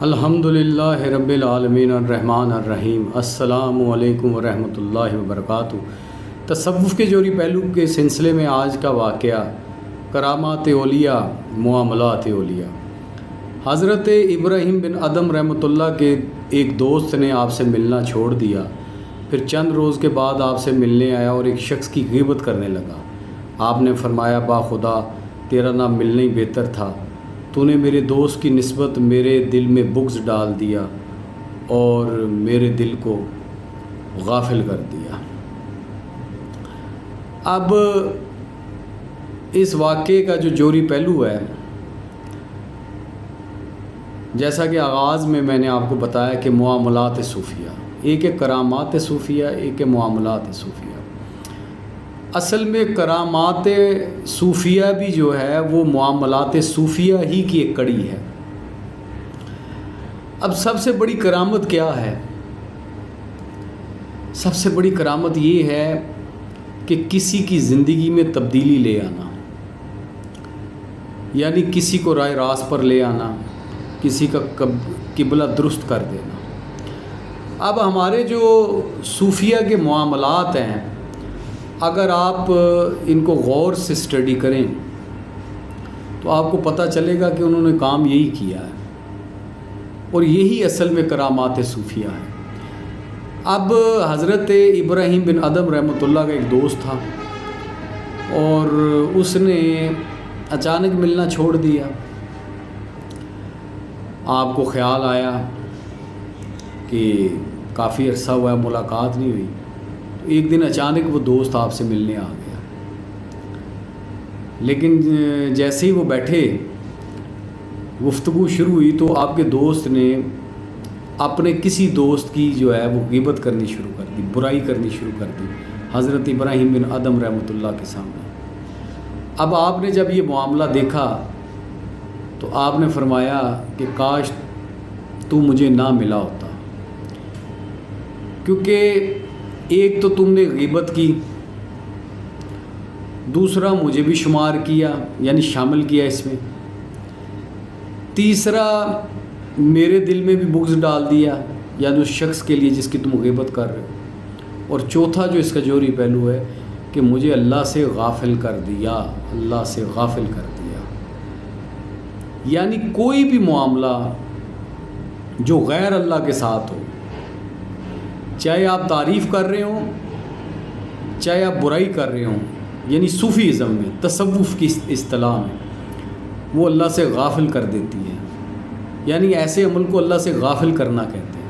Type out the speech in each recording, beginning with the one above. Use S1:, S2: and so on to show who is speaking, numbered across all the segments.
S1: الحمدللہ رب العالمین الرحمن الرحیم۔ السلام علیکم ورحمۃ اللہ وبرکاتہ۔ تصوف کے جوہری پہلو کے سلسلے میں آج کا واقعہ کرامات اولیاء، معاملات اولیاء۔ حضرت ابراہیم بن ادم رحمۃ اللہ کے ایک دوست نے آپ سے ملنا چھوڑ دیا، پھر چند روز کے بعد آپ سے ملنے آیا اور ایک شخص کی غیبت کرنے لگا۔ آپ نے فرمایا، با خدا تیرا نام ملنا ہی بہتر تھا، تو نے میرے دوست کی نسبت میرے دل میں بغض ڈال دیا اور میرے دل کو غافل کر دیا۔ اب اس واقعے کا جو جوہری پہلو ہے، جیسا کہ آغاز میں نے آپ کو بتایا کہ معاملات صوفیہ، ایک ہے کرامات صوفیہ، ایک ہے معاملات صوفیہ۔ اصل میں کرامات صوفیہ بھی جو ہے وہ معاملات صوفیہ ہی کی ایک کڑی ہے۔ اب سب سے بڑی کرامت کیا ہے؟ سب سے بڑی کرامت یہ ہے کہ کسی کی زندگی میں تبدیلی لے آنا، یعنی کسی کو راہ راست پر لے آنا، کسی کا قبلہ درست کر دینا۔ اب ہمارے جو صوفیہ کے معاملات ہیں، اگر آپ ان کو غور سے اسٹڈی کریں تو آپ کو پتہ چلے گا کہ انہوں نے کام یہی کیا ہے، اور یہی اصل میں کرامات صوفیہ ہے۔ اب حضرت ابراہیم بن ادم رحمۃ اللہ کا ایک دوست تھا اور اس نے اچانک ملنا چھوڑ دیا۔ آپ کو خیال آیا کہ کافی عرصہ ہوا ہے ملاقات نہیں ہوئی، ایک دن اچانک وہ دوست آپ سے ملنے آ گیا، لیکن جیسے ہی وہ بیٹھے گفتگو شروع ہوئی تو آپ کے دوست نے اپنے کسی دوست کی جو ہے وہ غیبت کرنی شروع کر دی، برائی کرنی شروع کر دی حضرت ابراہیم بن ادم رحمۃ اللہ کے سامنے۔ اب آپ نے جب یہ معاملہ دیکھا تو آپ نے فرمایا کہ کاش تو مجھے نہ ملا ہوتا، کیونکہ ایک تو تم نے غیبت کی، دوسرا مجھے بھی شمار کیا یعنی شامل کیا اس میں، تیسرا میرے دل میں بھی بغض ڈال دیا یعنی اس شخص کے لیے جس کی تم غیبت کر رہے ہو، اور چوتھا جو اس کا جوہری پہلو ہے کہ مجھے اللہ سے غافل کر دیا، اللہ سے غافل کر دیا۔ یعنی کوئی بھی معاملہ جو غیر اللہ کے ساتھ ہو، چاہے آپ تعریف کر رہے ہوں چاہے آپ برائی کر رہے ہوں، یعنی صوفیزم میں، تصوف کی اصطلاح میں، وہ اللہ سے غافل کر دیتی ہے، یعنی ایسے عمل کو اللہ سے غافل کرنا کہتے ہیں۔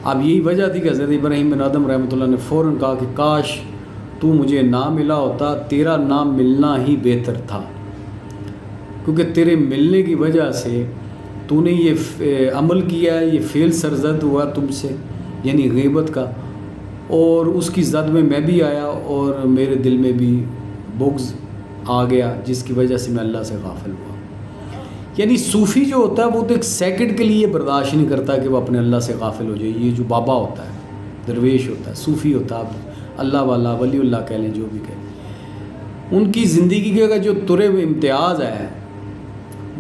S1: اب یہی وجہ تھی کہ حضرت ابراہیم بن ادم رحمۃ اللہ نے فوراً کہا کہ کاش تو مجھے نہ ملا ہوتا، تیرا نام ملنا ہی بہتر تھا، کیونکہ تیرے ملنے کی وجہ سے تو نے یہ عمل کیا ہے، یہ فعل سرزد ہوا تم سے یعنی غیبت کا، اور اس کی زد میں بھی آیا اور میرے دل میں بھی بغض آ گیا، جس کی وجہ سے میں اللہ سے غافل ہوا۔ یعنی صوفی جو ہوتا ہے وہ تو ایک سیکنڈ کے لیے برداشت نہیں کرتا کہ وہ اپنے اللہ سے غافل ہو جائے۔ یہ جو بابا ہوتا ہے، درویش ہوتا ہے، صوفی ہوتا ہے، آپ اللہ والا، ولی اللہ کہہ لیں، جو بھی کہہ لیں، ان کی زندگی کا جو طرے امتیاز ہے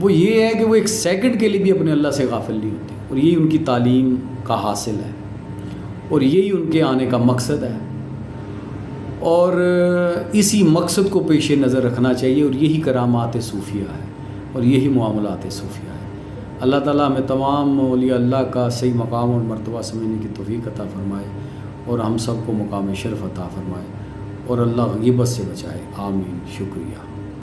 S1: وہ یہ ہے کہ وہ ایک سیکنڈ کے لیے بھی اپنے اللہ سے غافل نہیں ہوتے، اور یہی ان کی تعلیم کا حاصل ہے اور یہی ان کے آنے کا مقصد ہے، اور اسی مقصد کو پیش نظر رکھنا چاہیے، اور یہی کرامات صوفیہ ہے اور یہی معاملات صوفیہ ہے۔ اللہ تعالیٰ ہمیں تمام اولیاء اللہ کا صحیح مقام اور مرتبہ سمجھنے کی توفیق عطا فرمائے، اور ہم سب کو مقام شرف عطا فرمائے، اور اللہ غیبت سے بچائے، آمین۔ شکریہ۔